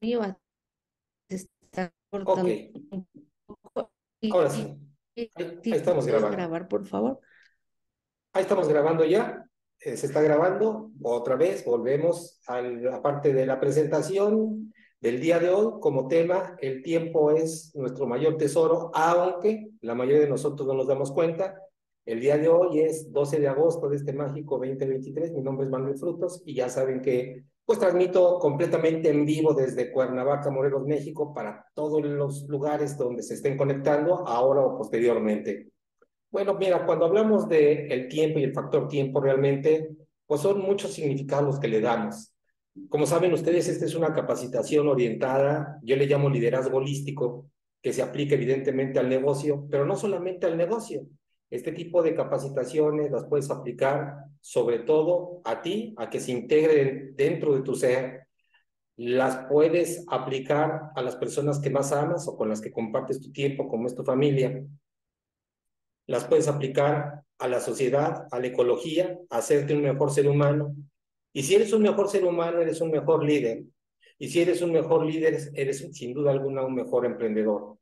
iba, se está Ok, cortando un poco. ahora sí. Ahí Si estamos puedes grabando. grabar, por favor. Ahí estamos grabando ya. Se está grabando. Otra vez volvemos a la parte de la presentación del día de hoy. Como tema, el tiempo es nuestro mayor tesoro, aunque la mayoría de nosotros no nos damos cuenta. El día de hoy es 12 de agosto de este mágico 2023. Mi nombre es Manuel Frutos y ya saben que pues transmito completamente en vivo desde Cuernavaca, Morelos, México, para todos los lugares donde se estén conectando, ahora o posteriormente. Bueno, mira, cuando hablamos de el tiempo y el factor tiempo realmente, pues son muchos significados los que le damos. Como saben ustedes, esta es una capacitación orientada, yo le llamo liderazgo holístico, que se aplica evidentemente al negocio, pero no solamente al negocio. Este tipo de capacitaciones las puedes aplicar sobre todo a ti, a que se integren dentro de tu ser. Las puedes aplicar a las personas que más amas o con las que compartes tu tiempo, como es tu familia. Las puedes aplicar a la sociedad, a la ecología, a hacerte un mejor ser humano. Y si eres un mejor ser humano, eres un mejor líder. Y si eres un mejor líder, eres sin duda alguna un mejor emprendedor.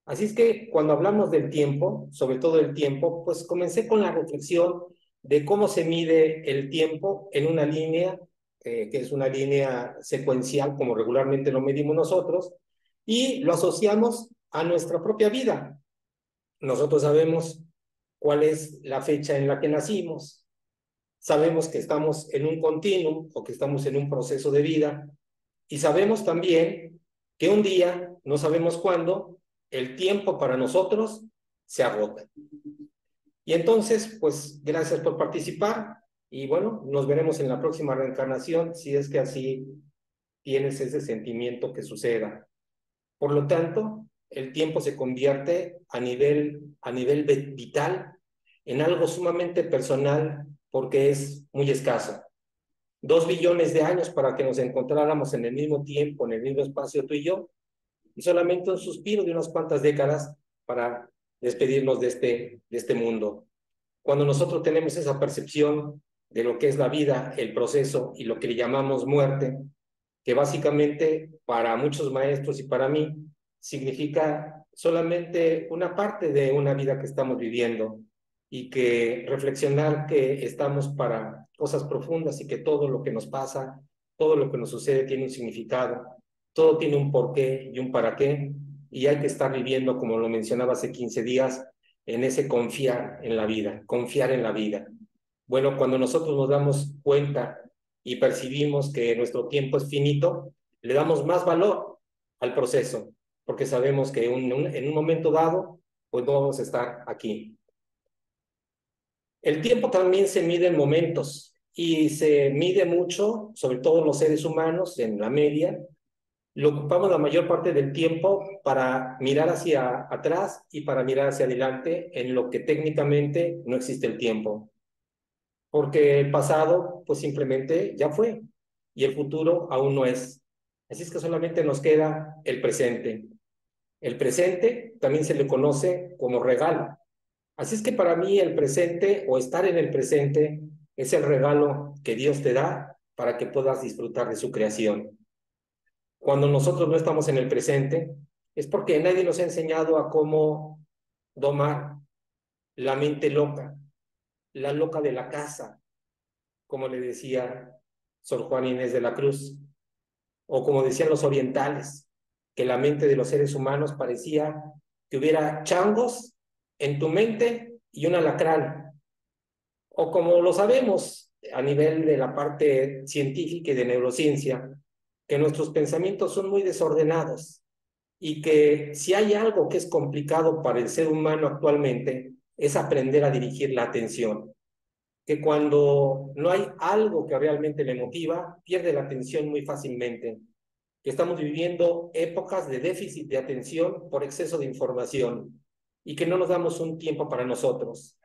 Así es que cuando hablamos del tiempo, sobre todo el tiempo, pues comencé con la reflexión de cómo se mide el tiempo en una línea, que es una línea secuencial, como regularmente lo medimos nosotros, y lo asociamos a nuestra propia vida. Nosotros sabemos cuál es la fecha en la que nacimos, sabemos que estamos en un continuum o que estamos en un proceso de vida y sabemos también que un día, no sabemos cuándo, el tiempo para nosotros se agota. Y entonces, pues gracias por participar y bueno, nos veremos en la próxima reencarnación si es que así tienes ese sentimiento que suceda. Por lo tanto, el tiempo se convierte a nivel vital en algo sumamente personal porque es muy escaso. 2 billones de años para que nos encontráramos en el mismo tiempo, en el mismo espacio tú y yo, y solamente un suspiro de unas cuantas décadas para despedirnos de este mundo. Cuando nosotros tenemos esa percepción de lo que es la vida, el proceso y lo que le llamamos muerte, que básicamente para muchos maestros y para mí significa solamente una parte de una vida que estamos viviendo y que reflexionar que estamos para cosas profundas y que todo lo que nos pasa, todo lo que nos sucede tiene un significado, todo tiene un porqué y un para qué y hay que estar viviendo, como lo mencionaba hace 15 días, en ese confiar en la vida, confiar en la vida. Bueno, cuando nosotros nos damos cuenta y percibimos que nuestro tiempo es finito, le damos más valor al proceso, porque sabemos que en un momento dado, pues no vamos a estar aquí. El tiempo también se mide en momentos y se mide mucho, sobre todo los seres humanos, en la media. Lo ocupamos la mayor parte del tiempo para mirar hacia atrás y para mirar hacia adelante, en lo que técnicamente no existe el tiempo, porque el pasado pues simplemente ya fue y el futuro aún no es. Así es que solamente nos queda el presente. El presente también se le conoce como regalo. Así es que para mí el presente o estar en el presente es el regalo que Dios te da para que puedas disfrutar de su creación. Cuando nosotros no estamos en el presente es porque nadie nos ha enseñado a cómo domar la mente loca, la loca de la casa, como le decía Sor Juan Inés de la Cruz, o como decían los orientales, que la mente de los seres humanos parecía que hubiera changos en tu mente y un alacrán, o como lo sabemos a nivel de la parte científica y de neurociencia, que nuestros pensamientos son muy desordenados y que si hay algo que es complicado para el ser humano actualmente es aprender a dirigir la atención, que cuando no hay algo que realmente le motiva, pierde la atención muy fácilmente, que estamos viviendo épocas de déficit de atención por exceso de información y que no nos damos un tiempo para nosotros.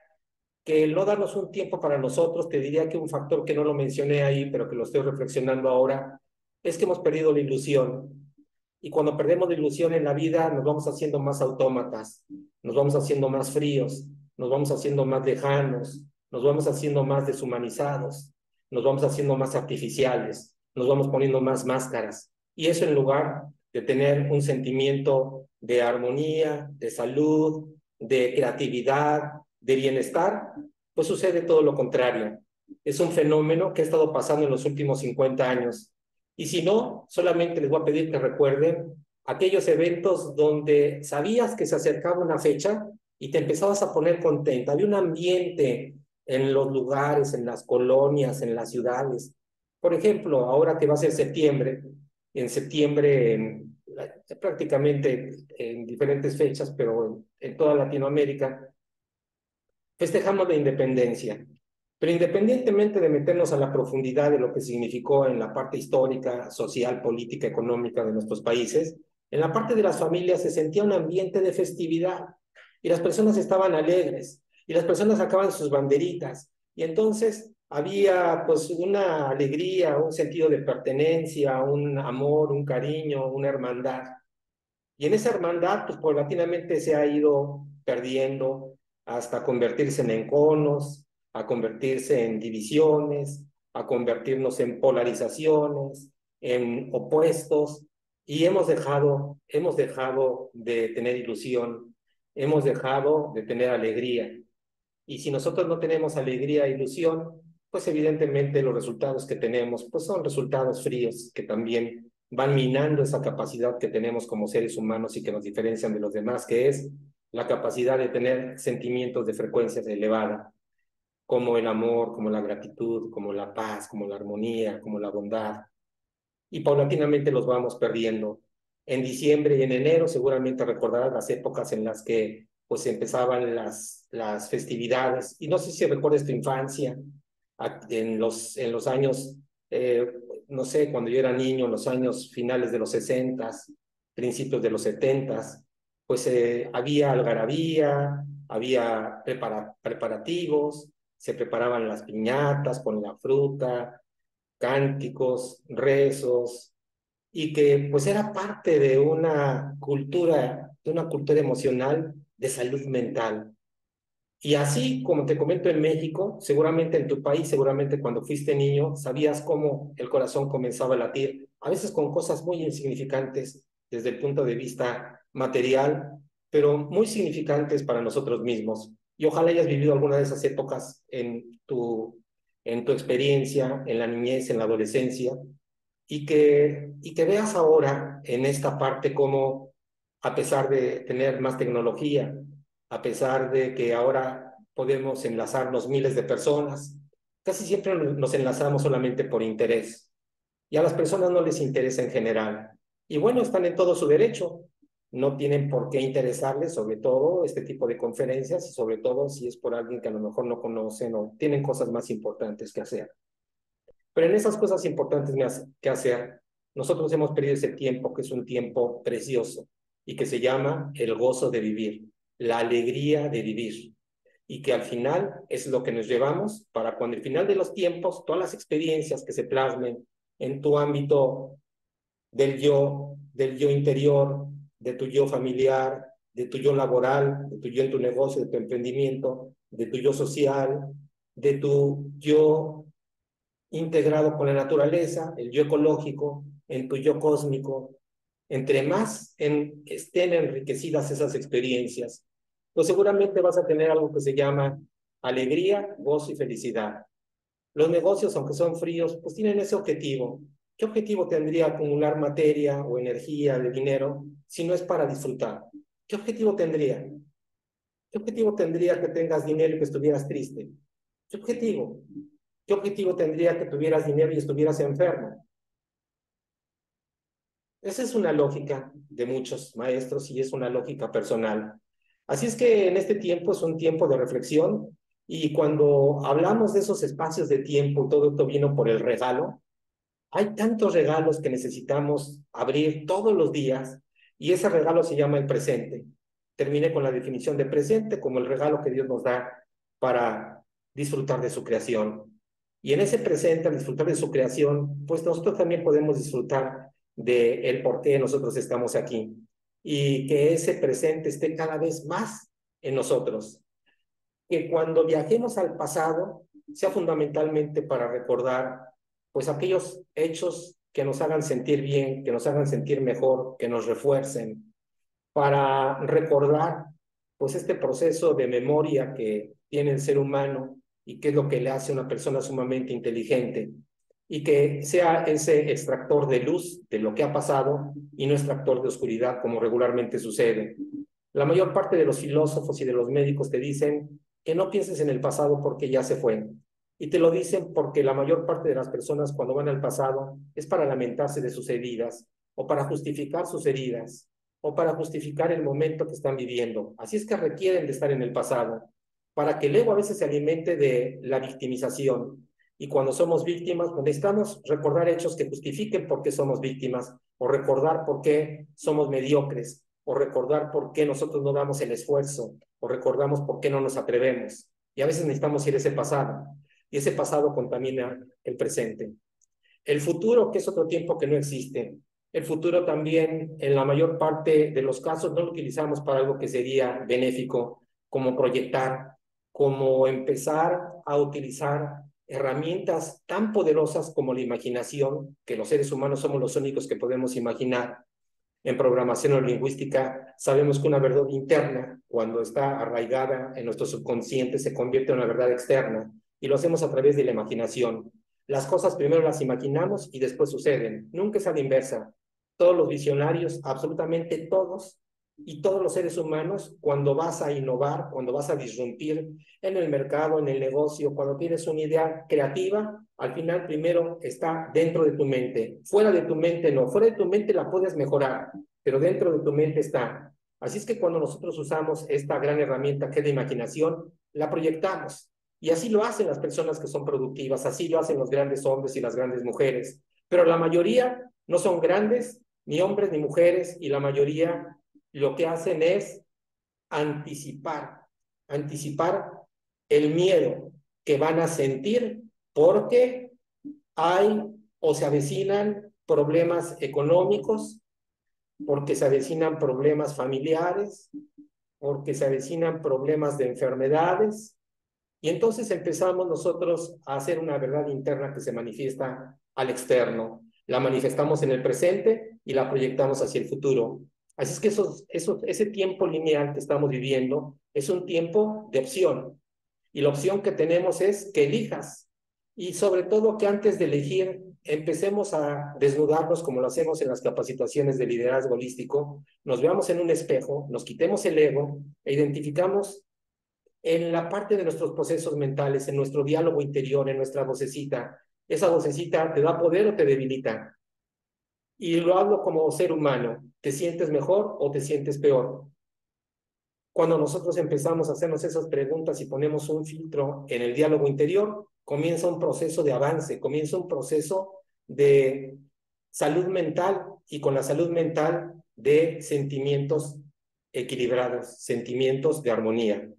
Que el no darnos un tiempo para nosotros, te diría que un factor que no lo mencioné ahí, pero que lo estoy reflexionando ahora, es que hemos perdido la ilusión. Y cuando perdemos la ilusión en la vida, nos vamos haciendo más autómatas, nos vamos haciendo más fríos, nos vamos haciendo más lejanos, nos vamos haciendo más deshumanizados, nos vamos haciendo más artificiales, nos vamos poniendo más máscaras. Y eso en lugar de tener un sentimiento de armonía, de salud, de creatividad, de bienestar, pues sucede todo lo contrario. Es un fenómeno que ha estado pasando en los últimos 50 años. Y si no, solamente les voy a pedir que recuerden aquellos eventos donde sabías que se acercaba una fecha y te empezabas a poner contenta. Había un ambiente en los lugares, en las colonias, en las ciudades. Por ejemplo, ahora que va a ser septiembre, en septiembre prácticamente en diferentes fechas, pero en toda Latinoamérica, festejamos la independencia. Pero independientemente de meternos a la profundidad de lo que significó en la parte histórica, social, política, económica de nuestros países, en la parte de las familias se sentía un ambiente de festividad y las personas estaban alegres y las personas sacaban sus banderitas y entonces había pues una alegría, un sentido de pertenencia, un amor, un cariño, una hermandad. Y en esa hermandad, pues paulatinamente se ha ido perdiendo hasta convertirse en enconos, a convertirse en divisiones, a convertirnos en polarizaciones, en opuestos, y hemos dejado de tener ilusión, hemos dejado de tener alegría. Y si nosotros no tenemos alegría e ilusión, pues evidentemente los resultados que tenemos pues son resultados fríos que también van minando esa capacidad que tenemos como seres humanos y que nos diferencian de los demás, que es la capacidad de tener sentimientos de frecuencia elevada, como el amor, como la gratitud, como la paz, como la armonía, como la bondad. Y paulatinamente los vamos perdiendo. En diciembre y en enero seguramente recordarás las épocas en las que pues empezaban las festividades. Y no sé si recuerdas tu infancia, en los años, eh, no sé, cuando yo era niño, en los años finales de los 60, principios de los 70, pues había algarabía, había preparativos, se preparaban las piñatas con la fruta, cánticos, rezos, y que pues era parte de una cultura emocional de salud mental. Y así como te comento en México, seguramente en tu país, seguramente cuando fuiste niño, sabías cómo el corazón comenzaba a latir, a veces con cosas muy insignificantes desde el punto de vista material, pero muy significantes para nosotros mismos. Y ojalá hayas vivido alguna de esas épocas en tu experiencia, en la niñez, en la adolescencia, y que veas ahora en esta parte cómo, a pesar de tener más tecnología, a pesar de que ahora podemos enlazarnos miles de personas, casi siempre nos enlazamos solamente por interés. Y a las personas no les interesa en general. Y bueno, están en todo su derecho. No tienen por qué interesarles, sobre todo, este tipo de conferencias, y sobre todo si es por alguien que a lo mejor no conocen o tienen cosas más importantes que hacer. Pero en esas cosas importantes que hacer, nosotros hemos perdido ese tiempo, que es un tiempo precioso y que se llama el gozo de vivir, la alegría de vivir. Y que al final es lo que nos llevamos para cuando al final de los tiempos, todas las experiencias que se plasmen en tu ámbito del yo interior, de tu yo familiar, de tu yo laboral, de tu yo en tu negocio, de tu emprendimiento, de tu yo social, de tu yo integrado con la naturaleza, el yo ecológico, en tu yo cósmico. Entre más estén enriquecidas esas experiencias, pues seguramente vas a tener algo que se llama alegría, gozo y felicidad. Los negocios, aunque son fríos, pues tienen ese objetivo. ¿Qué objetivo tendría acumular materia o energía de dinero si no es para disfrutar? ¿Qué objetivo tendría? ¿Qué objetivo tendría que tengas dinero y que estuvieras triste? ¿Qué objetivo? ¿Qué objetivo tendría que tuvieras dinero y estuvieras enfermo? Esa es una lógica de muchos maestros y es una lógica personal. Así es que en este tiempo es un tiempo de reflexión y cuando hablamos de esos espacios de tiempo, todo esto vino por el regalo. Hay tantos regalos que necesitamos abrir todos los días y ese regalo se llama el presente. Terminé con la definición de presente como el regalo que Dios nos da para disfrutar de su creación. Y en ese presente, al disfrutar de su creación, pues nosotros también podemos disfrutar de el por qué nosotros estamos aquí y que ese presente esté cada vez más en nosotros. Que cuando viajemos al pasado sea fundamentalmente para recordar pues aquellos hechos que nos hagan sentir bien, que nos hagan sentir mejor, que nos refuercen, para recordar pues este proceso de memoria que tiene el ser humano y qué es lo que le hace a una persona sumamente inteligente, y que sea ese extractor de luz de lo que ha pasado y no extractor de oscuridad como regularmente sucede. La mayor parte de los filósofos y de los médicos te dicen que no pienses en el pasado porque ya se fue. Y te lo dicen porque la mayor parte de las personas cuando van al pasado es para lamentarse de sus heridas o para justificar sus heridas o para justificar el momento que están viviendo. Así es que requieren de estar en el pasado para que el ego a veces se alimente de la victimización. Y cuando somos víctimas, pues necesitamos recordar hechos que justifiquen por qué somos víctimas o recordar por qué somos mediocres o recordar por qué nosotros no damos el esfuerzo o recordamos por qué no nos atrevemos. Y a veces necesitamos ir a ese pasado y ese pasado contamina el presente. El futuro, que es otro tiempo que no existe. El futuro también, en la mayor parte de los casos, no lo utilizamos para algo que sería benéfico, como proyectar, como empezar a utilizar herramientas tan poderosas como la imaginación, que los seres humanos somos los únicos que podemos imaginar. En programación o lingüística sabemos que una verdad interna, cuando está arraigada en nuestro subconsciente, se convierte en una verdad externa, y lo hacemos a través de la imaginación. Las cosas primero las imaginamos y después suceden. Nunca es a la inversa. Todos los visionarios, absolutamente todos, y todos los seres humanos, cuando vas a innovar, cuando vas a disrumpir en el mercado, en el negocio, cuando tienes una idea creativa, al final primero está dentro de tu mente. Fuera de tu mente no. Fuera de tu mente la puedes mejorar, pero dentro de tu mente está. Así es que cuando nosotros usamos esta gran herramienta que es la imaginación, la proyectamos. Y así lo hacen las personas que son productivas, así lo hacen los grandes hombres y las grandes mujeres. Pero la mayoría no son grandes, ni hombres ni mujeres, y la mayoría lo que hacen es anticipar el miedo que van a sentir porque hay o se avecinan problemas económicos, porque se avecinan problemas familiares, porque se avecinan problemas de enfermedades, y entonces empezamos nosotros a hacer una verdad interna que se manifiesta al externo. La manifestamos en el presente y la proyectamos hacia el futuro. Así es que ese tiempo lineal que estamos viviendo es un tiempo de opción. Y la opción que tenemos es que elijas. Y sobre todo que antes de elegir empecemos a desnudarnos como lo hacemos en las capacitaciones de liderazgo holístico, nos veamos en un espejo, nos quitemos el ego e identificamos en la parte de nuestros procesos mentales, en nuestro diálogo interior, en nuestra vocecita. ¿Esa vocecita te da poder o te debilita? Y lo hablo como ser humano. ¿Te sientes mejor o te sientes peor? Cuando nosotros empezamos a hacernos esas preguntas y ponemos un filtro en el diálogo interior, comienza un proceso de avance, comienza un proceso de salud mental, y con la salud mental de sentimientos equilibrados, sentimientos de armonía.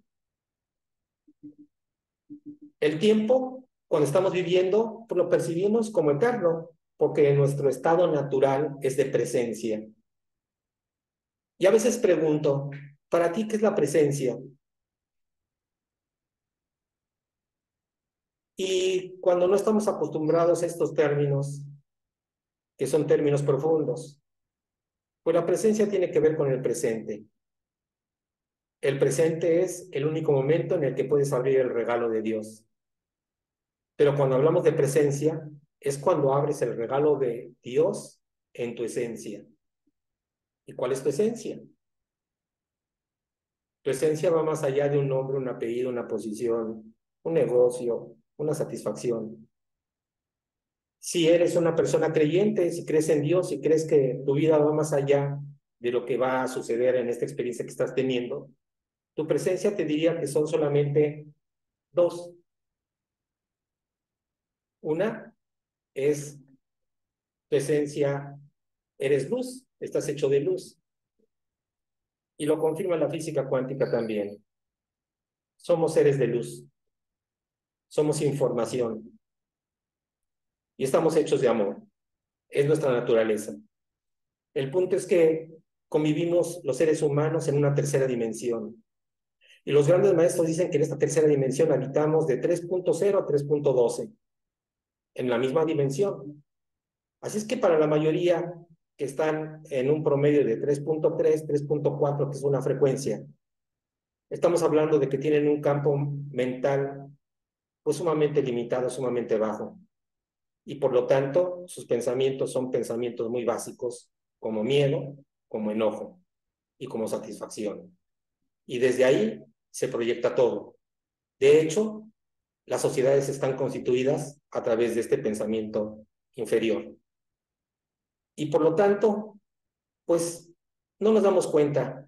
El tiempo, cuando estamos viviendo, pues lo percibimos como eterno, porque nuestro estado natural es de presencia. Y a veces pregunto, ¿para ti qué es la presencia? Y cuando no estamos acostumbrados a estos términos, que son términos profundos, pues la presencia tiene que ver con el presente. El presente es el único momento en el que puedes abrir el regalo de Dios. Pero cuando hablamos de presencia, es cuando abres el regalo de Dios en tu esencia. ¿Y cuál es tu esencia? Tu esencia va más allá de un nombre, un apellido, una posición, un negocio, una satisfacción. Si eres una persona creyente, si crees en Dios, si crees que tu vida va más allá de lo que va a suceder en esta experiencia que estás teniendo, tu presencia te diría que son solamente dos. Una es tu esencia, eres luz, estás hecho de luz. Y lo confirma la física cuántica también. Somos seres de luz, somos información y estamos hechos de amor. Es nuestra naturaleza. El punto es que convivimos los seres humanos en una tercera dimensión. Y los grandes maestros dicen que en esta tercera dimensión habitamos de 3.0 a 3.12, en la misma dimensión. Así es que para la mayoría que están en un promedio de 3.3, 3.4, que es una frecuencia, estamos hablando de que tienen un campo mental pues sumamente limitado, sumamente bajo. Y por lo tanto, sus pensamientos son pensamientos muy básicos, como miedo, como enojo y como satisfacción. Y desde ahí se proyecta todo. De hecho, las sociedades están constituidas a través de este pensamiento inferior. Y por lo tanto, pues no nos damos cuenta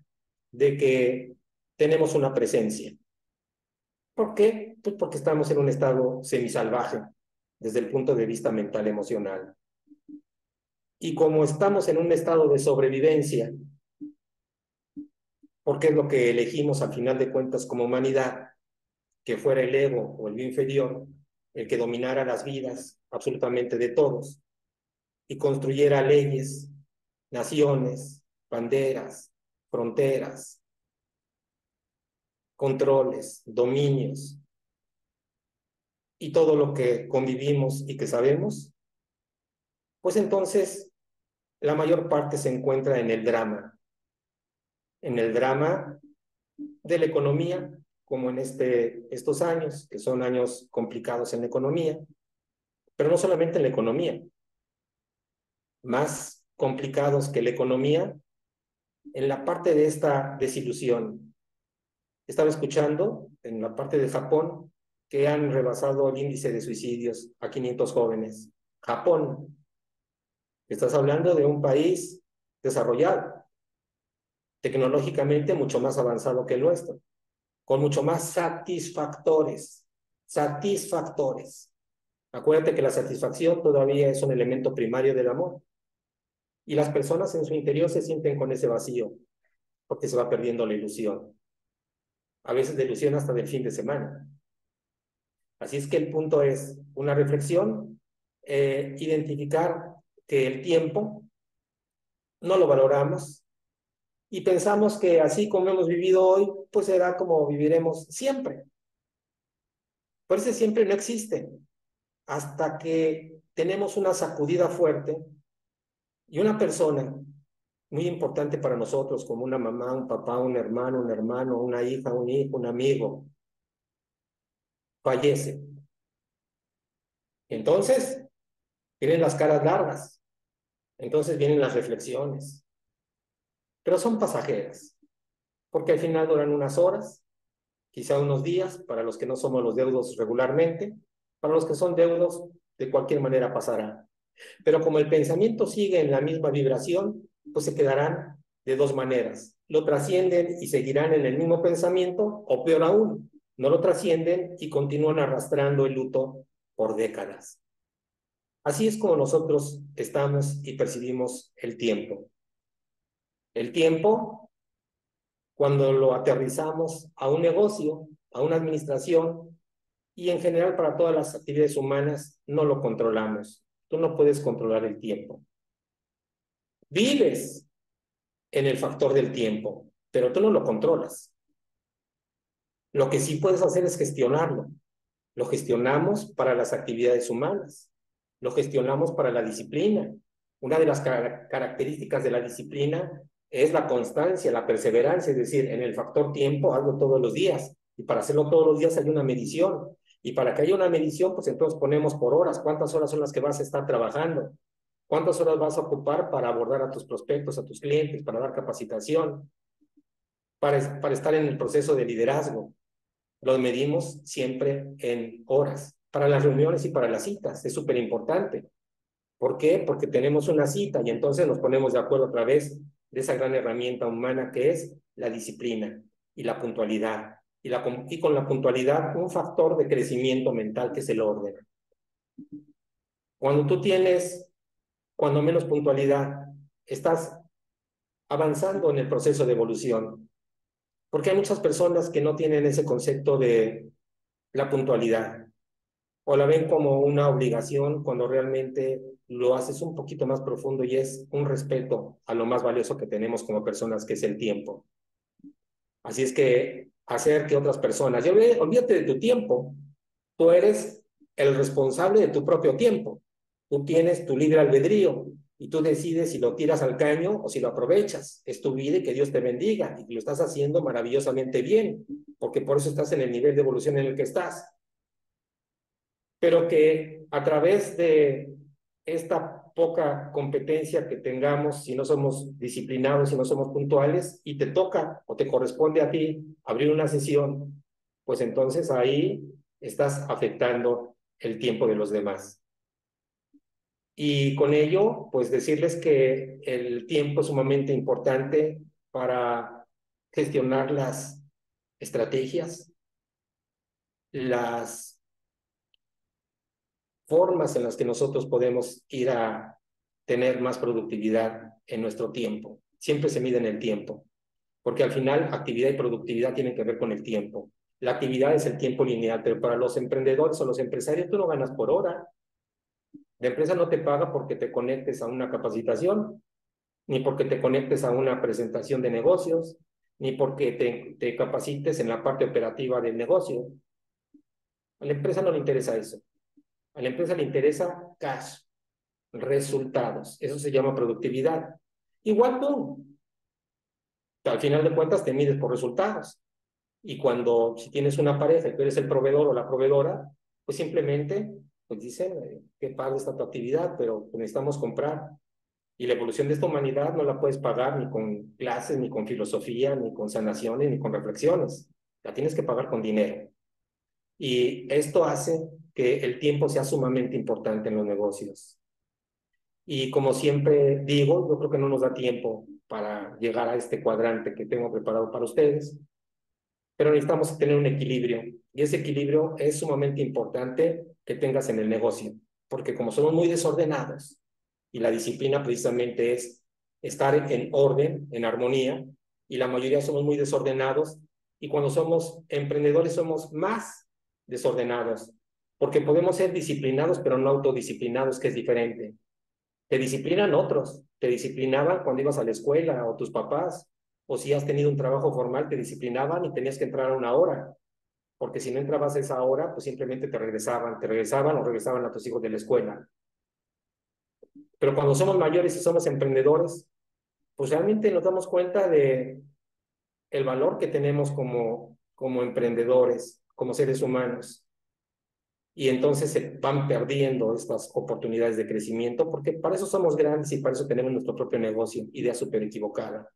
de que tenemos una presencia. ¿Por qué? Pues porque estamos en un estado semisalvaje desde el punto de vista mental emocional. Y como estamos en un estado de sobrevivencia, porque es lo que elegimos al final de cuentas como humanidad, que fuera el ego o el yo inferior, el que dominara las vidas absolutamente de todos y construyera leyes, naciones, banderas, fronteras, controles, dominios y todo lo que convivimos y que sabemos, pues entonces la mayor parte se encuentra en el drama de la economía, como en estos años, que son años complicados en la economía, pero no solamente en la economía, más complicados que la economía en la parte de esta desilusión. Estaba escuchando en la parte de Japón que han rebasado el índice de suicidios a 500 jóvenes. Japón, estás hablando de un país desarrollado, tecnológicamente mucho más avanzado que el nuestro, con mucho más satisfactores. Satisfactores. Acuérdate que la satisfacción todavía es un elemento primario del amor. Y las personas en su interior se sienten con ese vacío, porque se va perdiendo la ilusión. A veces la ilusión hasta del fin de semana. Así es que el punto es una reflexión, identificar que el tiempo no lo valoramos y pensamos que así como hemos vivido hoy, pues será como viviremos siempre. Por eso siempre no existe. Hasta que tenemos una sacudida fuerte y una persona muy importante para nosotros, como una mamá, un papá, un hermano, una hija, un hijo, un amigo, fallece. Entonces, vienen las caras largas, entonces vienen las reflexiones, pero son pasajeras, porque al final duran unas horas, quizá unos días, para los que no somos los deudos regularmente, para los que son deudos, de cualquier manera pasará. Pero como el pensamiento sigue en la misma vibración, pues se quedarán de dos maneras. Lo trascienden y seguirán en el mismo pensamiento, o peor aún, no lo trascienden y continúan arrastrando el luto por décadas. Así es como nosotros estamos y percibimos el tiempo. El tiempo, cuando lo aterrizamos a un negocio, a una administración y en general para todas las actividades humanas, no lo controlamos. Tú no puedes controlar el tiempo. Vives en el factor del tiempo, pero tú no lo controlas. Lo que sí puedes hacer es gestionarlo. Lo gestionamos para las actividades humanas. Lo gestionamos para la disciplina. Una de las características de la disciplina es la constancia, la perseverancia, es decir, en el factor tiempo hazlo todos los días. Y para hacerlo todos los días hay una medición. Y para que haya una medición, pues entonces ponemos por horas. ¿Cuántas horas son las que vas a estar trabajando? ¿Cuántas horas vas a ocupar para abordar a tus prospectos, a tus clientes, para dar capacitación, para estar en el proceso de liderazgo? Lo medimos siempre en horas, para las reuniones y para las citas. Es súper importante. ¿Por qué? Porque tenemos una cita y entonces nos ponemos de acuerdo a través de esa gran herramienta humana que es la disciplina y la puntualidad. Y con la puntualidad un factor de crecimiento mental que es el orden. Cuando tú tienes, cuando menos puntualidad, estás avanzando en el proceso de evolución. Porque hay muchas personas que no tienen ese concepto de la puntualidad o la ven como una obligación cuando realmente lo haces un poquito más profundo y es un respeto a lo más valioso que tenemos como personas, que es el tiempo. Así es que hacer que otras personas, olvídate de tu tiempo, tú eres el responsable de tu propio tiempo. Tú tienes tu libre albedrío y tú decides si lo tiras al caño o si lo aprovechas. Es tu vida y que Dios te bendiga y lo estás haciendo maravillosamente bien, porque por eso estás en el nivel de evolución en el que estás. Pero que a través de esta poca competencia que tengamos, si no somos disciplinados, si no somos puntuales, y te toca o te corresponde a ti abrir una sesión, pues entonces ahí estás afectando el tiempo de los demás. Y con ello, pues decirles que el tiempo es sumamente importante para gestionar las estrategias, las formas en las que nosotros podemos ir a tener más productividad en nuestro tiempo. Siempre se mide en el tiempo, porque al final actividad y productividad tienen que ver con el tiempo. La actividad es el tiempo lineal, pero para los emprendedores o los empresarios tú no ganas por hora. La empresa no te paga porque te conectes a una capacitación, ni porque te conectes a una presentación de negocios, ni porque te capacites en la parte operativa del negocio. A la empresa no le interesa eso. A la empresa le interesa cash, resultados. Eso se llama productividad. Igual tú, al final de cuentas te mides por resultados. Y cuando, si tienes una pareja y tú eres el proveedor o la proveedora, pues simplemente pues dicen, qué padre está tu actividad, pero necesitamos comprar. Y la evolución de esta humanidad no la puedes pagar ni con clases, ni con filosofía, ni con sanaciones, ni con reflexiones. La tienes que pagar con dinero. Y esto hace que el tiempo sea sumamente importante en los negocios. Y como siempre digo, yo creo que no nos da tiempo para llegar a este cuadrante que tengo preparado para ustedes, pero necesitamos tener un equilibrio. Y ese equilibrio es sumamente importante que tengas en el negocio, porque como somos muy desordenados, y la disciplina precisamente es estar en orden, en armonía, y la mayoría somos muy desordenados, y cuando somos emprendedores somos más desordenados, porque podemos ser disciplinados, pero no autodisciplinados, que es diferente. Te disciplinan otros, te disciplinaban cuando ibas a la escuela o tus papás, o si has tenido un trabajo formal, te disciplinaban y tenías que entrar a una hora, porque si no entrabas a esa hora, pues simplemente te regresaban o regresaban a tus hijos de la escuela. Pero cuando somos mayores y somos emprendedores, pues realmente nos damos cuenta de el valor que tenemos como emprendedores, como seres humanos. Y entonces se van perdiendo estas oportunidades de crecimiento, porque para eso somos grandes y para eso tenemos nuestro propio negocio, idea súper equivocada.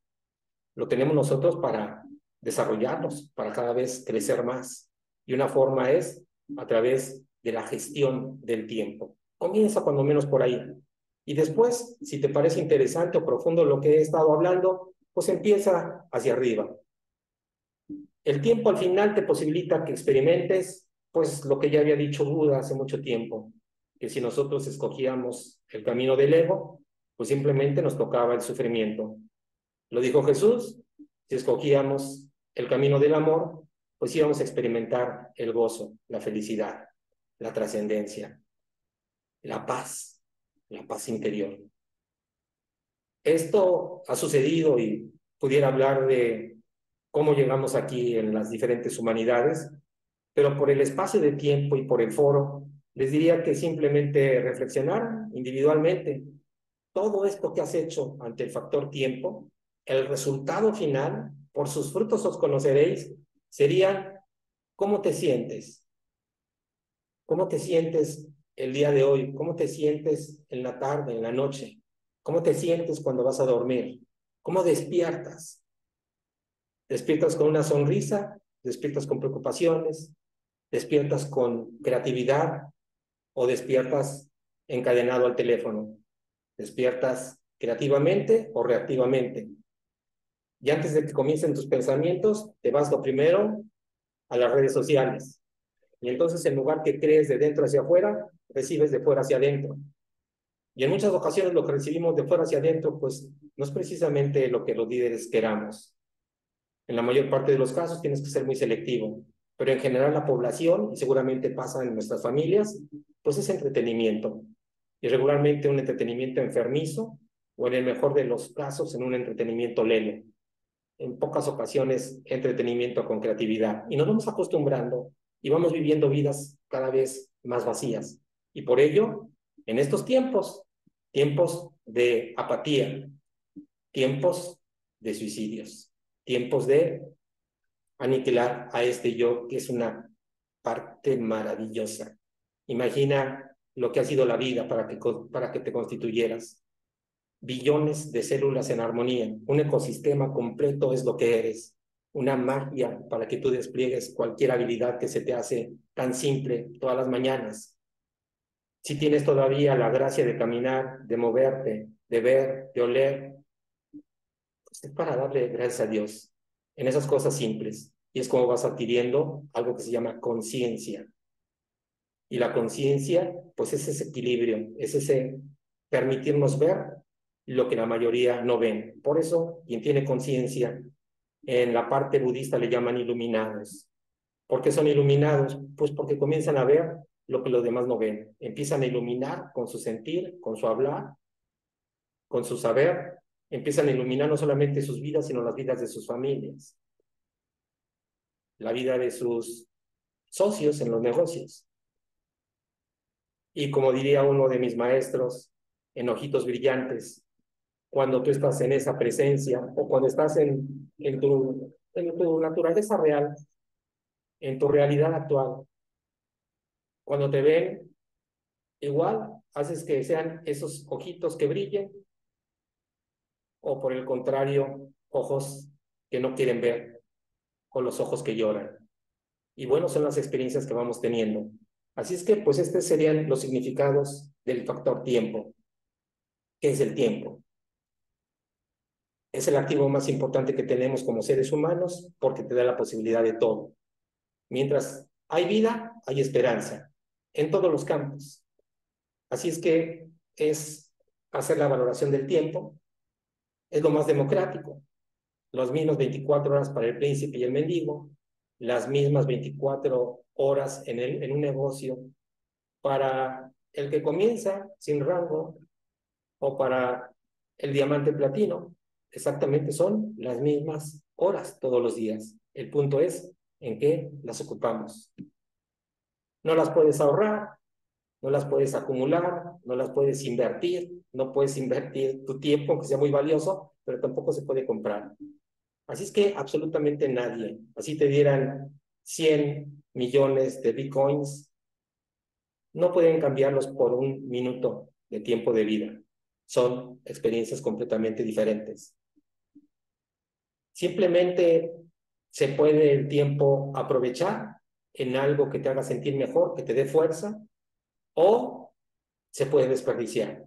Lo tenemos nosotros para desarrollarnos, para cada vez crecer más. Y una forma es a través de la gestión del tiempo. Comienza cuando menos por ahí. Y después, si te parece interesante o profundo lo que he estado hablando, pues empieza hacia arriba. El tiempo al final te posibilita que experimentes, pues lo que ya había dicho Buda hace mucho tiempo, que si nosotros escogíamos el camino del ego, pues simplemente nos tocaba el sufrimiento. Lo dijo Jesús, si escogíamos el camino del amor, pues íbamos a experimentar el gozo, la felicidad, la trascendencia, la paz interior. Esto ha sucedido y pudiera hablar de cómo llegamos aquí en las diferentes humanidades, pero por el espacio de tiempo y por el foro, les diría que simplemente reflexionar individualmente todo esto que has hecho ante el factor tiempo, el resultado final, por sus frutos os conoceréis, sería cómo te sientes, cómo te sientes el día de hoy, cómo te sientes en la tarde, en la noche, cómo te sientes cuando vas a dormir, cómo despiertas. Despiertas con una sonrisa, despiertas con preocupaciones, despiertas con creatividad o despiertas encadenado al teléfono. Despiertas creativamente o reactivamente. Y antes de que comiencen tus pensamientos, te vas lo primero a las redes sociales. Y entonces, en lugar que crees de dentro hacia afuera, recibes de fuera hacia adentro. Y en muchas ocasiones lo que recibimos de fuera hacia adentro, pues no es precisamente lo que los líderes queramos. En la mayor parte de los casos tienes que ser muy selectivo. Pero en general la población, y seguramente pasa en nuestras familias, pues es entretenimiento. Y regularmente un entretenimiento enfermizo, o en el mejor de los casos, en un entretenimiento lelo. En pocas ocasiones, entretenimiento con creatividad. Y nos vamos acostumbrando y vamos viviendo vidas cada vez más vacías. Y por ello, En estos tiempos, tiempos de apatía, tiempos de suicidios, tiempos de aniquilar a este yo, que es una parte maravillosa. Imagina lo que ha sido la vida para que te constituyeras. Billones de células en armonía, un ecosistema completo es lo que eres, una magia para que tú despliegues cualquier habilidad que se te hace tan simple todas las mañanas. Si tienes todavía la gracia de caminar, de moverte, de ver, de oler, pues es para darle gracias a Dios en esas cosas simples. Y es como vas adquiriendo algo que se llama conciencia. Y la conciencia, pues es ese equilibrio, es ese permitirnos ver lo que la mayoría no ven. Por eso, quien tiene conciencia, en la parte budista le llaman iluminados. ¿Por qué son iluminados? Pues porque comienzan a ver lo que los demás no ven. Empiezan a iluminar con su sentir, con su hablar, con su saber. Empiezan a iluminar no solamente sus vidas, sino las vidas de sus familias, la vida de sus socios en los negocios. Y como diría uno de mis maestros, en Ojitos Brillantes, cuando tú estás en esa presencia o cuando estás en tu naturaleza real, en tu realidad actual, cuando te ven, igual haces que sean esos ojitos que brillen o por el contrario, ojos que no quieren ver o los ojos que lloran. Y bueno, son las experiencias que vamos teniendo. Así es que, pues, estos serían los significados del factor tiempo. ¿Qué es el tiempo? Es el activo más importante que tenemos como seres humanos porque te da la posibilidad de todo. Mientras hay vida, hay esperanza en todos los campos. Así es que es hacer la valoración del tiempo, es lo más democrático. Los mismos 24 horas para el príncipe y el mendigo, las mismas 24 horas en un negocio para el que comienza sin rango o para el diamante platino. Exactamente son las mismas horas todos los días. El punto es en qué las ocupamos. No las puedes ahorrar, no las puedes acumular, no las puedes invertir, no puedes invertir tu tiempo, que sea muy valioso, pero tampoco se puede comprar. Así es que absolutamente nadie, así te dieran 100 millones de bitcoins, no pueden cambiarlos por un minuto de tiempo de vida. Son experiencias completamente diferentes. Simplemente se puede el tiempo aprovechar en algo que te haga sentir mejor, que te dé fuerza, o se puede desperdiciar.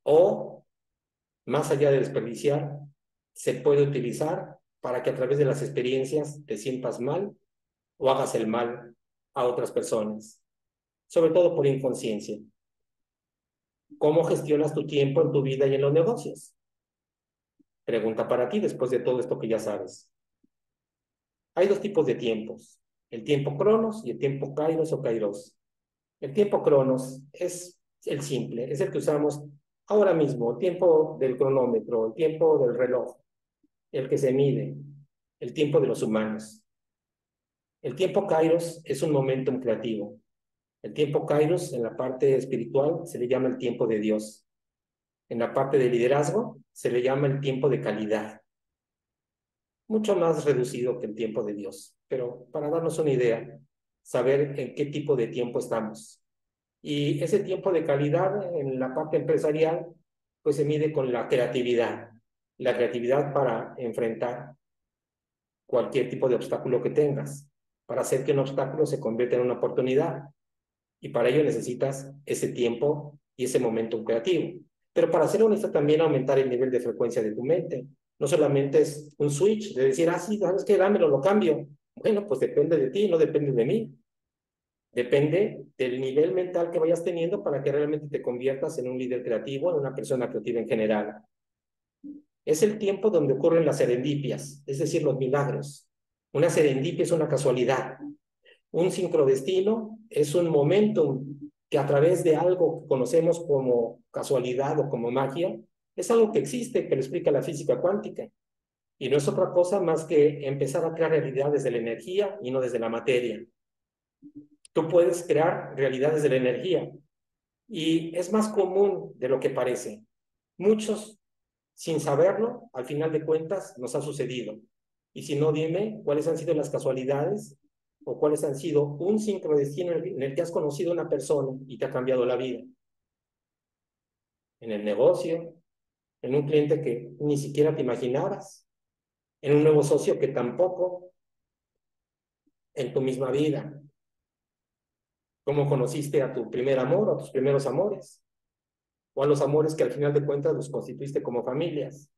O, más allá de desperdiciar, se puede utilizar para que a través de las experiencias te sientas mal o hagas el mal a otras personas, sobre todo por inconsciencia. ¿Cómo gestionas tu tiempo en tu vida y en los negocios? Pregunta para ti después de todo esto que ya sabes. Hay dos tipos de tiempos, el tiempo cronos y el tiempo kairos o kairos. El tiempo cronos es el simple, es el que usamos ahora mismo, el tiempo del cronómetro, el tiempo del reloj, el que se mide, el tiempo de los humanos. El tiempo kairos es un momentum creativo. El tiempo kairos en la parte espiritual se le llama el tiempo de Dios. En la parte de liderazgo se le llama el tiempo de calidad. Mucho más reducido que el tiempo de Dios. Pero para darnos una idea, saber en qué tipo de tiempo estamos. Y ese tiempo de calidad en la parte empresarial, pues se mide con la creatividad. La creatividad para enfrentar cualquier tipo de obstáculo que tengas, para hacer que un obstáculo se convierta en una oportunidad. Y para ello necesitas ese tiempo y ese momento creativo. Pero para hacerlo necesitas también aumentar el nivel de frecuencia de tu mente. No solamente es un switch de decir, sí, ¿sabes qué? Dámelo, lo cambio. Bueno, pues depende de ti, no depende de mí. Depende del nivel mental que vayas teniendo para que realmente te conviertas en un líder creativo, en una persona creativa en general. Es el tiempo donde ocurren las serendipias, es decir, los milagros. Una serendipia es una casualidad. Un sincrodestino es un momentum que a través de algo que conocemos como casualidad o como magia, es algo que existe, que lo explica la física cuántica. Y no es otra cosa más que empezar a crear realidad desde la energía y no desde la materia. Tú puedes crear realidades de la energía. Y es más común de lo que parece. Muchos, sin saberlo, al final de cuentas, nos ha sucedido. Y si no, dime cuáles han sido las casualidades o cuáles han sido un sincrodestino en el que has conocido a una persona y te ha cambiado la vida. En el negocio, en un cliente que ni siquiera te imaginabas, en un nuevo socio que tampoco, en tu misma vida. ¿Cómo conociste a tu primer amor o a tus primeros amores? O a los amores que al final de cuentas los constituiste como familias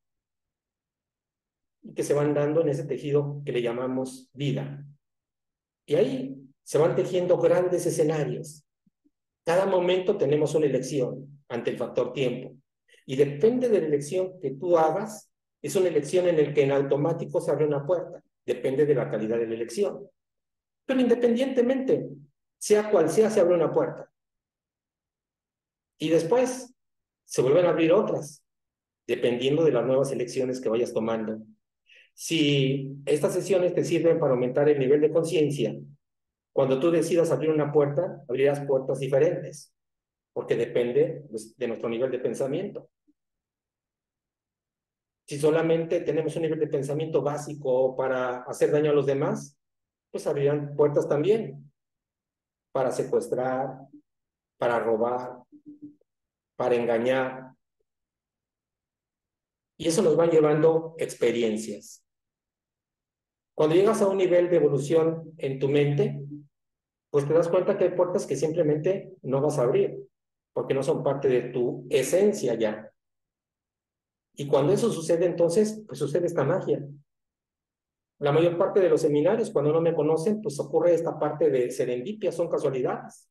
y que se van dando en ese tejido que le llamamos vida. Y ahí se van tejiendo grandes escenarios. Cada momento tenemos una elección ante el factor tiempo. Y depende de la elección que tú hagas, es una elección en la que en automático se abre una puerta. Depende de la calidad de la elección. Pero independientemente, sea cual sea, se abre una puerta. Y después se vuelven a abrir otras, dependiendo de las nuevas elecciones que vayas tomando. Si estas sesiones te sirven para aumentar el nivel de conciencia, cuando tú decidas abrir una puerta, abrirás puertas diferentes, porque depende pues, de nuestro nivel de pensamiento. Si solamente tenemos un nivel de pensamiento básico para hacer daño a los demás, pues abrirán puertas también para secuestrar, para robar, para engañar. Y eso nos va llevando experiencias. Cuando llegas a un nivel de evolución en tu mente, pues te das cuenta que hay puertas que simplemente no vas a abrir, porque no son parte de tu esencia ya. Y cuando eso sucede, entonces, pues sucede esta magia. La mayor parte de los seminarios, cuando no me conocen, pues ocurre esta parte de serendipia, son casualidades.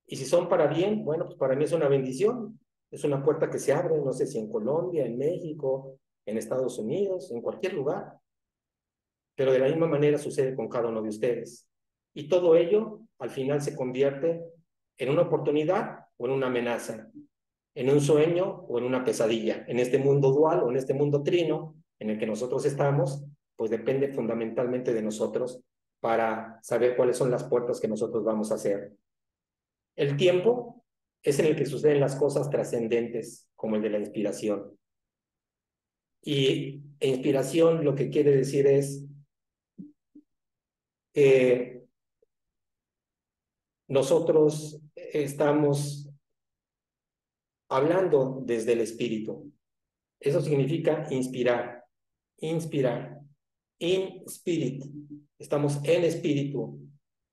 Y si son para bien, bueno, pues para mí es una bendición. Es una puerta que se abre, no sé si en Colombia, en México, en Estados Unidos, en cualquier lugar. Pero de la misma manera sucede con cada uno de ustedes. Y todo ello, al final, se convierte en una oportunidad o en una amenaza, en un sueño o en una pesadilla. En este mundo dual o en este mundo trino en el que nosotros estamos, pues depende fundamentalmente de nosotros para saber cuáles son las puertas que nosotros vamos a hacer. El tiempo es en el que suceden las cosas trascendentes, como el de la inspiración. Y inspiración lo que quiere decir es que nosotros estamos hablando desde el espíritu. Eso significa inspirar, inspirar, in spirit. Estamos en espíritu.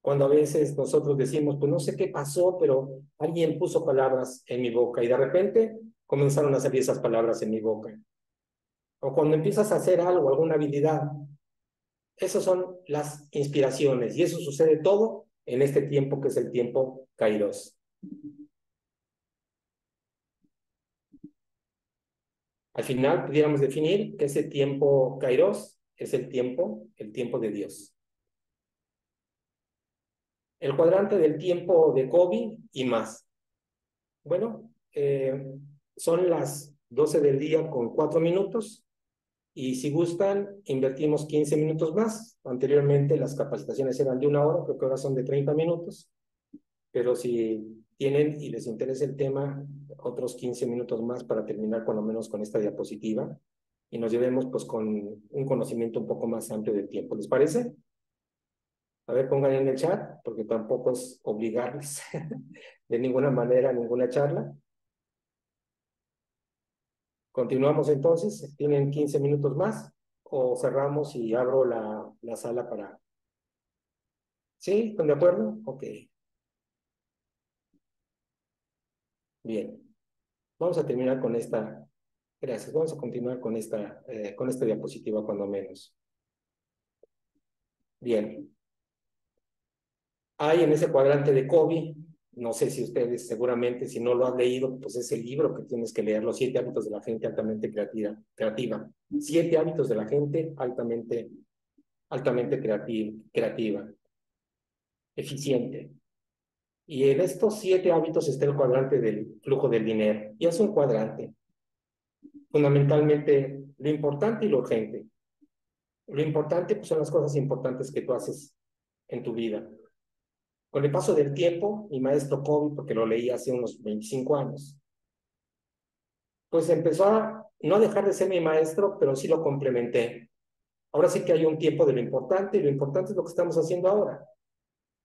Cuando a veces nosotros decimos, pues no sé qué pasó, pero alguien puso palabras en mi boca y de repente comenzaron a salir esas palabras en mi boca. O cuando empiezas a hacer algo, alguna habilidad, esas son las inspiraciones y eso sucede todo en este tiempo que es el tiempo Kairos. Al final pudiéramos definir que ese tiempo Kairos es el tiempo de Dios. El cuadrante del tiempo de COVID y más. Bueno, son las 12 del día con 4 minutos y si gustan, invertimos 15 minutos más. Anteriormente las capacitaciones eran de 1 hora, creo que ahora son de 30 minutos, pero si tienen y les interesa el tema, otros 15 minutos más para terminar por lo menos con esta diapositiva y nos llevemos pues con un conocimiento un poco más amplio del tiempo. ¿Les parece? A ver, pongan en el chat, porque tampoco es obligarles de ninguna manera a ninguna charla. Continuamos entonces, ¿tienen 15 minutos más? ¿O cerramos y abro la sala para... ¿Sí? ¿Están de acuerdo? Ok, bien. Vamos a terminar con esta... Gracias, vamos a continuar con esta diapositiva cuando menos. Bien. Hay en ese cuadrante de Covey, no sé si ustedes seguramente, si no lo han leído, pues es el libro que tienes que leer, Los 7 hábitos de la gente altamente creativa. 7 hábitos de la gente altamente creativa, eficiente. Y en estos 7 hábitos está el cuadrante del flujo del dinero. Y es un cuadrante. Fundamentalmente, lo importante y lo urgente. Lo importante pues, son las cosas importantes que tú haces en tu vida. Con el paso del tiempo, mi maestro Kobe, porque lo leí hace unos 25 años, pues empezó a no dejar de ser mi maestro, pero sí lo complementé. Ahora sí que hay un tiempo de lo importante, y lo importante es lo que estamos haciendo ahora.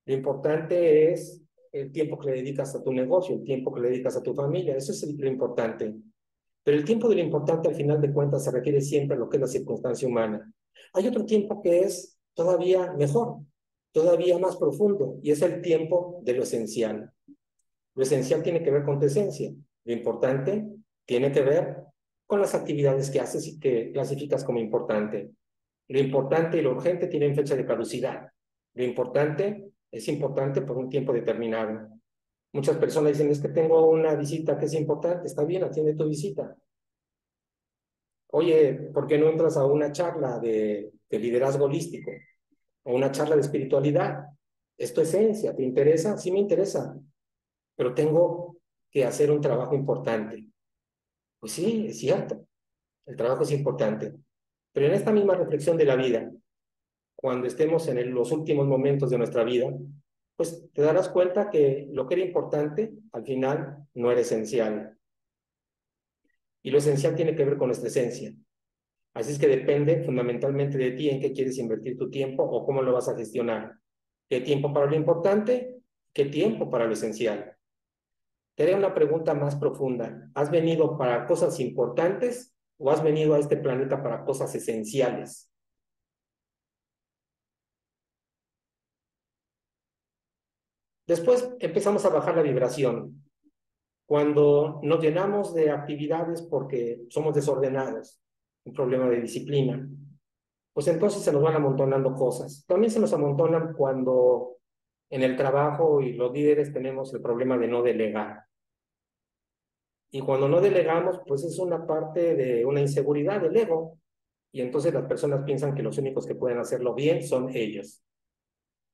Lo importante es el tiempo que le dedicas a tu negocio, el tiempo que le dedicas a tu familia, eso es lo importante. Pero el tiempo de lo importante, al final de cuentas, se refiere siempre a lo que es la circunstancia humana. Hay otro tiempo que es todavía mejor, todavía más profundo, y es el tiempo de lo esencial. Lo esencial tiene que ver con tu esencia. Lo importante tiene que ver con las actividades que haces y que clasificas como importante. Lo importante y lo urgente tienen fecha de caducidad. Lo importante es importante por un tiempo determinado. Muchas personas dicen, es que tengo una visita que es importante. Está bien, atiende tu visita. Oye, ¿por qué no entras a una charla de liderazgo holístico o una charla de espiritualidad? ¿Es tu esencia? ¿Te interesa? Sí me interesa, pero tengo que hacer un trabajo importante. Pues sí, es cierto, el trabajo es importante. Pero en esta misma reflexión de la vida, cuando estemos en los últimos momentos de nuestra vida, pues te darás cuenta que lo que era importante al final no era esencial. Y lo esencial tiene que ver con nuestra esencia. Así es que depende fundamentalmente de ti en qué quieres invertir tu tiempo o cómo lo vas a gestionar. ¿Qué tiempo para lo importante? ¿Qué tiempo para lo esencial? Te haré una pregunta más profunda. ¿Has venido para cosas importantes o has venido a este planeta para cosas esenciales? Después empezamos a bajar la vibración. Cuando nos llenamos de actividades porque somos desordenados, un problema de disciplina, pues entonces se nos van amontonando cosas. También se nos amontonan cuando en el trabajo y los líderes tenemos el problema de no delegar. Y cuando no delegamos, pues es una parte de una inseguridad del ego. Y entonces las personas piensan que los únicos que pueden hacerlo bien son ellos.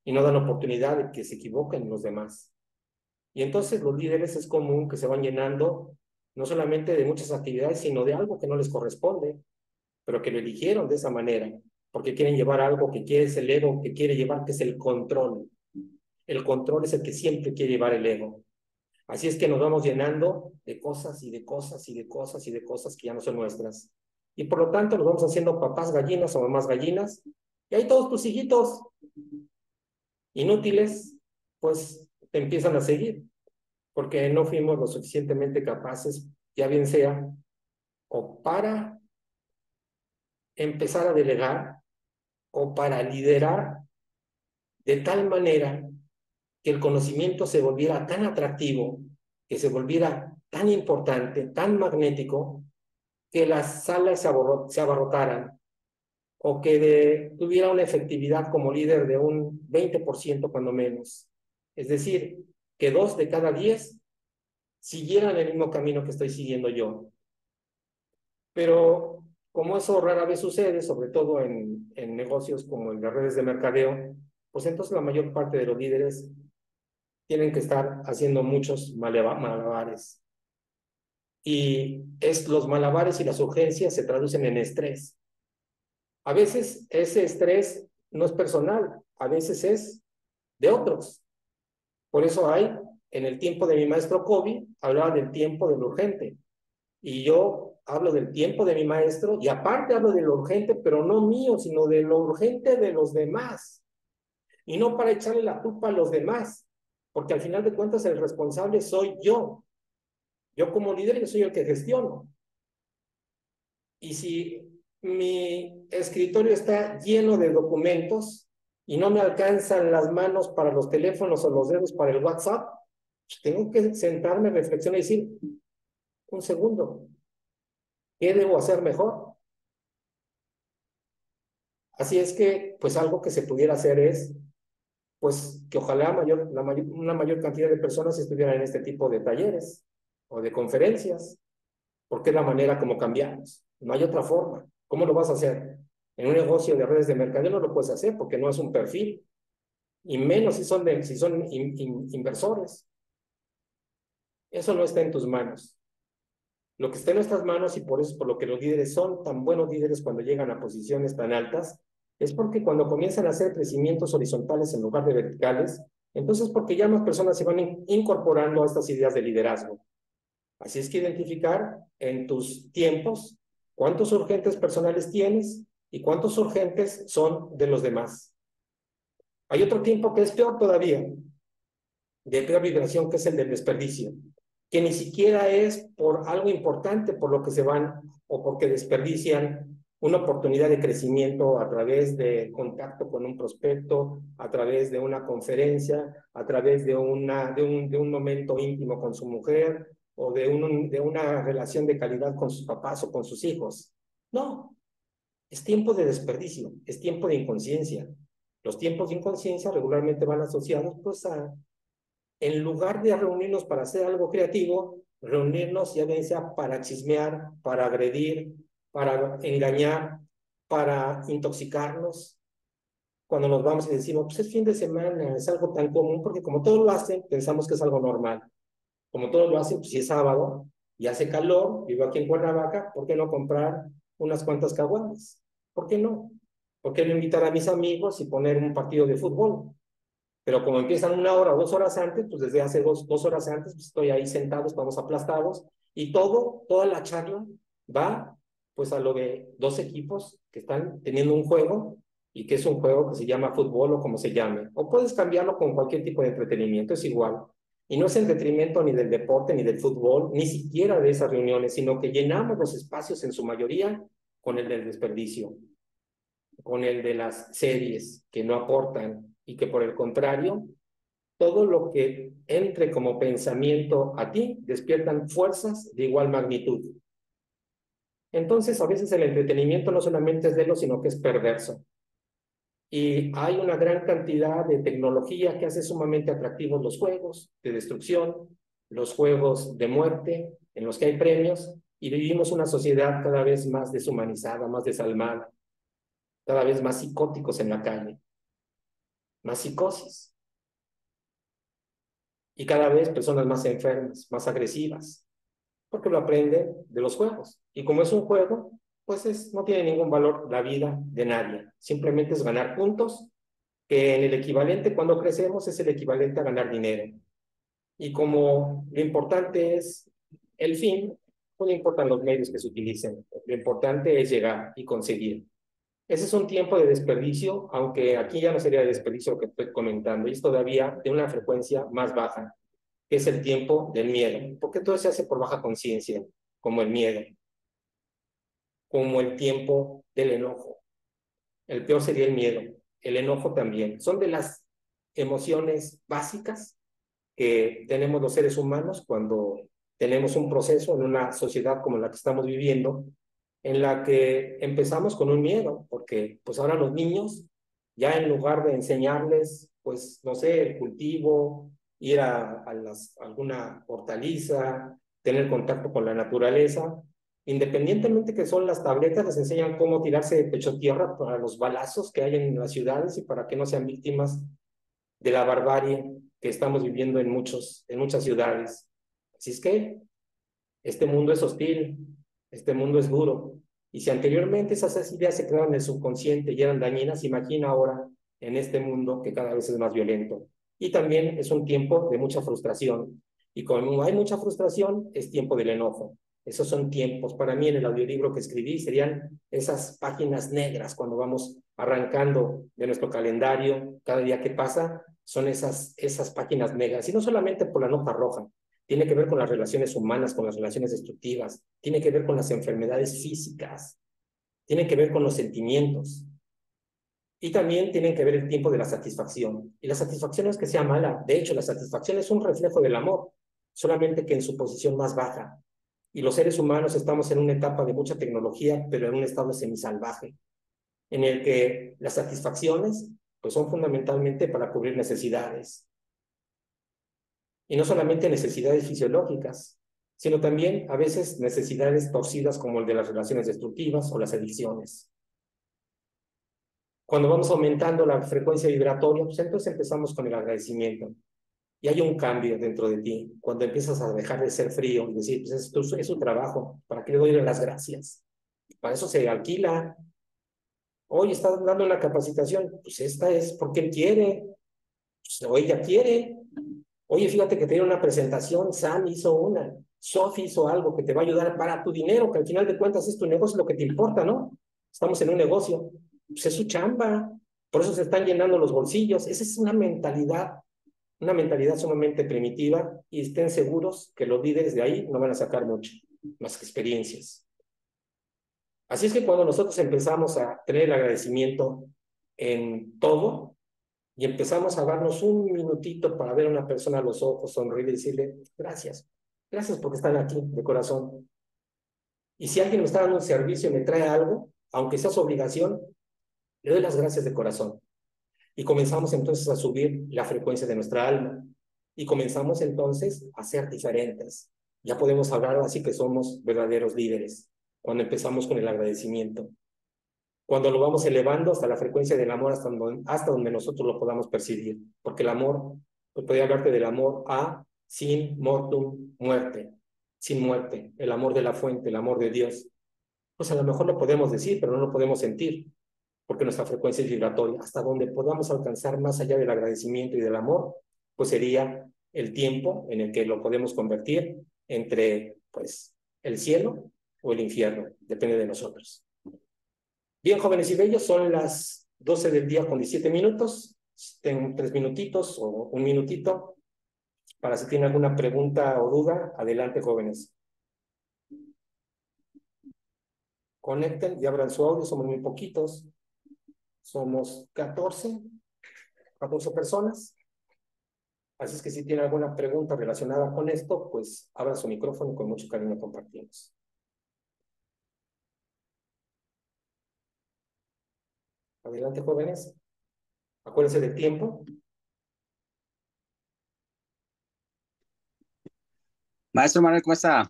Y no dan oportunidad de que se equivoquen los demás. Y entonces los líderes es común que se van llenando no solamente de muchas actividades, sino de algo que no les corresponde, pero que lo eligieron de esa manera, porque quieren llevar algo que quiere es el ego, que quiere llevar, que es el control. El control es el que siempre quiere llevar el ego. Así es que nos vamos llenando de cosas y de cosas y de cosas y de cosas que ya no son nuestras. Y por lo tanto nos vamos haciendo papás gallinas o mamás gallinas. Y ahí todos tus hijitos inútiles, pues te empiezan a seguir, porque no fuimos lo suficientemente capaces, ya bien sea, o para empezar a delegar, o para liderar de tal manera que el conocimiento se volviera tan atractivo, que se volviera tan importante, tan magnético, que las salas se abarrotaran o que tuviera una efectividad como líder de un 20% cuando menos. Es decir, que 2 de cada 10 siguieran el mismo camino que estoy siguiendo yo. Pero como eso rara vez sucede, sobre todo en negocios como en las redes de mercadeo, pues entonces la mayor parte de los líderes tienen que estar haciendo muchos malabares. Y los malabares y las urgencias se traducen en estrés. A veces ese estrés no es personal, a veces es de otros. Por eso hay, en el tiempo de mi maestro Kobe, hablaba del tiempo de lo urgente. Y yo hablo del tiempo de mi maestro y aparte hablo de lo urgente, pero no mío, sino de lo urgente de los demás. Y no para echarle la culpa a los demás, porque al final de cuentas el responsable soy yo. Yo como líder, yo soy el que gestiono. Y si mi escritorio está lleno de documentos y no me alcanzan las manos para los teléfonos o los dedos para el WhatsApp, pues tengo que sentarme, reflexionar y decir, un segundo, ¿qué debo hacer mejor? Así es que, pues algo que se pudiera hacer es, pues que ojalá una mayor cantidad de personas estuvieran en este tipo de talleres o de conferencias, porque es la manera como cambiamos. No hay otra forma. ¿Cómo lo vas a hacer? En un negocio de redes de mercadeo no lo puedes hacer porque no es un perfil, y menos si son inversores. Eso no está en tus manos. Lo que está en nuestras manos, y por eso por lo que los líderes son tan buenos líderes cuando llegan a posiciones tan altas, es porque cuando comienzan a hacer crecimientos horizontales en lugar de verticales, Entonces, porque ya más personas se van incorporando a estas ideas de liderazgo. Así es que identificar en tus tiempos cuántos urgentes personales tienes y cuántos urgentes son de los demás. Hay otro tiempo que es peor todavía, de peor vibración, que es el del desperdicio, que ni siquiera es por algo importante por lo que se van o porque desperdician una oportunidad de crecimiento a través de contacto con un prospecto, a través de una conferencia, a través de un momento íntimo con su mujer o de una relación de calidad con sus papás o con sus hijos. No, es tiempo de desperdicio, es tiempo de inconsciencia. Los tiempos de inconsciencia regularmente van asociados pues a, en lugar de reunirnos para hacer algo creativo, reunirnos ya bien sea para chismear, para agredir, para engañar, para intoxicarnos. Cuando nos vamos y decimos, pues es fin de semana, es algo tan común, porque como todos lo hacen, pensamos que es algo normal. Como todos lo hacen, pues si es sábado y hace calor, vivo aquí en Cuernavaca, ¿por qué no comprar unas cuantas caguamas? ¿Por qué no? ¿Por qué no invitar a mis amigos y poner un partido de fútbol? Pero como empiezan 1 hora o 2 horas antes, pues desde hace dos horas antes, pues estoy ahí sentado, estamos aplastados, y toda la charla va pues a lo de dos equipos que están teniendo un juego, y que es un juego que se llama fútbol o como se llame. O puedes cambiarlo con cualquier tipo de entretenimiento, es igual. Y no es en detrimento ni del deporte, ni del fútbol, ni siquiera de esas reuniones, sino que llenamos los espacios en su mayoría con el del desperdicio, con el de las series que no aportan y que por el contrario, todo lo que entre como pensamiento a ti despiertan fuerzas de igual magnitud. Entonces, a veces el entretenimiento no solamente es velo, sino que es perverso. Y hay una gran cantidad de tecnología que hace sumamente atractivos los juegos de destrucción, los juegos de muerte, en los que hay premios, y vivimos una sociedad cada vez más deshumanizada, más desalmada, cada vez más psicóticos en la calle, más psicosis, y cada vez personas más enfermas, más agresivas, porque lo aprenden de los juegos. Y como es un juego, pues no tiene ningún valor la vida de nadie. Simplemente es ganar puntos, que en el equivalente cuando crecemos es el equivalente a ganar dinero. Y como lo importante es el fin, pues no importan los medios que se utilicen. Lo importante es llegar y conseguir. Ese es un tiempo de desperdicio, aunque aquí ya no sería de desperdicio lo que estoy comentando, y es todavía de una frecuencia más baja, que es el tiempo del miedo, porque todo se hace por baja conciencia, como el miedo, como el tiempo del enojo. El peor sería el miedo, el enojo también. Son de las emociones básicas que tenemos los seres humanos cuando tenemos un proceso en una sociedad como la que estamos viviendo, en la que empezamos con un miedo, porque pues ahora los niños, ya en lugar de enseñarles, pues no sé, el cultivo, ir a alguna hortaliza, tener contacto con la naturaleza, independientemente que son las tabletas, les enseñan cómo tirarse de pecho tierra para los balazos que hay en las ciudades y para que no sean víctimas de la barbarie que estamos viviendo en muchas ciudades. Así es que este mundo es hostil, este mundo es duro. Y si anteriormente esas ideas se quedaron en el subconsciente y eran dañinas, imagina ahora en este mundo que cada vez es más violento. Y también es un tiempo de mucha frustración. Y como hay mucha frustración, es tiempo del enojo. Esos son tiempos. Para mí, en el audiolibro que escribí, serían esas páginas negras cuando vamos arrancando de nuestro calendario. Cada día que pasa, son esas páginas negras. Y no solamente por la nota roja, tiene que ver con las relaciones humanas, con las relaciones destructivas, tiene que ver con las enfermedades físicas, tiene que ver con los sentimientos. Y también tienen que ver el tiempo de la satisfacción. Y la satisfacción no es que sea mala, de hecho, la satisfacción es un reflejo del amor, solamente que en su posición más baja. Y los seres humanos estamos en una etapa de mucha tecnología, pero en un estado semisalvaje, en el que las satisfacciones pues, son fundamentalmente para cubrir necesidades. Y no solamente necesidades fisiológicas, sino también a veces necesidades torcidas como el de las relaciones destructivas o las adicciones. Cuando vamos aumentando la frecuencia vibratoria, pues entonces empezamos con el agradecimiento. Y hay un cambio dentro de ti, cuando empiezas a dejar de ser frío y decir, pues es su trabajo, ¿para qué le doy las gracias? Para eso se alquila. Hoy está dando una capacitación, pues esta es porque él quiere. o ella quiere. Oye, fíjate que tiene una presentación, Sam hizo una, Sophie hizo algo que te va a ayudar para tu dinero, que al final de cuentas es tu negocio lo que te importa, ¿no? Estamos en un negocio, pues es su chamba, por eso se están llenando los bolsillos. Esa es una mentalidad sumamente primitiva, y estén seguros que los líderes de ahí no van a sacar mucho, más que experiencias. Así es que cuando nosotros empezamos a tener el agradecimiento en todo, y empezamos a darnos un minutito para ver a una persona a los ojos, sonreír y decirle, gracias, gracias porque están aquí de corazón. Y si alguien me está dando un servicio y me trae algo, aunque sea su obligación, le doy las gracias de corazón. Y comenzamos entonces a subir la frecuencia de nuestra alma. Y comenzamos entonces a ser diferentes. Ya podemos hablar así que somos verdaderos líderes, cuando empezamos con el agradecimiento. Cuando lo vamos elevando hasta la frecuencia del amor, hasta donde nosotros lo podamos percibir. Porque el amor, pues podría hablarte del amor a sin mortum, muerte, sin muerte, el amor de la fuente, el amor de Dios. Pues a lo mejor lo podemos decir, pero no lo podemos sentir, porque nuestra frecuencia es vibratoria. Hasta donde podamos alcanzar más allá del agradecimiento y del amor, pues sería el tiempo en el que lo podemos convertir entre, pues, el cielo o el infierno, depende de nosotros. Bien, jóvenes y bellos, son las 12 del día con 17 minutos. Tengo 3 minutitos o un minutito para si tienen alguna pregunta o duda. Adelante, jóvenes. Conecten y abran su audio. Somos muy poquitos. Somos 14 personas. Así es que si tienen alguna pregunta relacionada con esto, pues abran su micrófono y con mucho cariño compartimos. Adelante, jóvenes. Acuérdense del tiempo. Maestro Manuel, ¿cómo está?